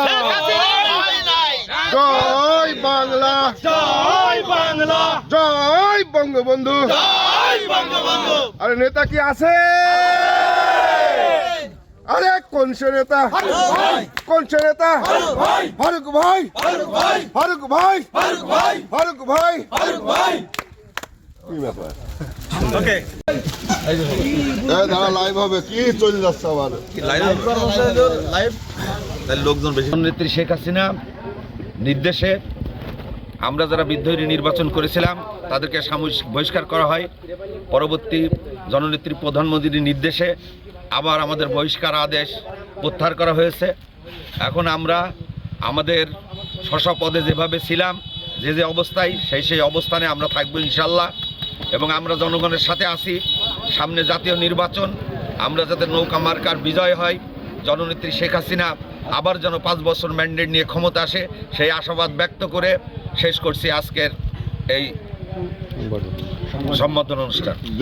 নেতা, জয় বাংলা, জয় বাংলা, জয় বঙ্গবন্ধু। জয় বঙ্গবন্ধু। আরে নেতা কি আছে? আরে কোন সে নেতা? কোন সে নেতা? ফারুক ভাই, ফারুক ভাই, ফারুক ভাই, ফারুক ভাই। কি ব্যাপার? ওকে, দাঁড়া, লাইভ হবে। কি চলে যাচ্ছে আবার? লোকজন বেশি। নেত্রী শেখ হাসিনা নির্দেশে আমরা যারা বিদ্রোহী নির্বাচন করেছিলাম তাদেরকে সাময়িক বহিষ্কার করা হয়। পরবর্তী জননেত্রী প্রধানমন্ত্রীর নির্দেশে আবার আমাদের বহিষ্কার আদেশ প্রত্যাহার করা হয়েছে। এখন আমরা আমাদের স্ব পদে যেভাবে ছিলাম, যে অবস্থায়, সেই অবস্থানে আমরা থাকবো ইনশাল্লাহ। এবং আমরা জনগণের সাথে আছি। সামনে জাতীয় নির্বাচন, আমরা যাতে নৌকা মার্কার বিজয় হয়, জননেত্রী শেখ হাসিনা আবার যেন 5 বছর ম্যান্ডেট নিয়ে ক্ষমতা আসে, সেই আশাবাদ ব্যক্ত করে শেষ করছি আজকের এই সম্বোধন অনুষ্ঠান।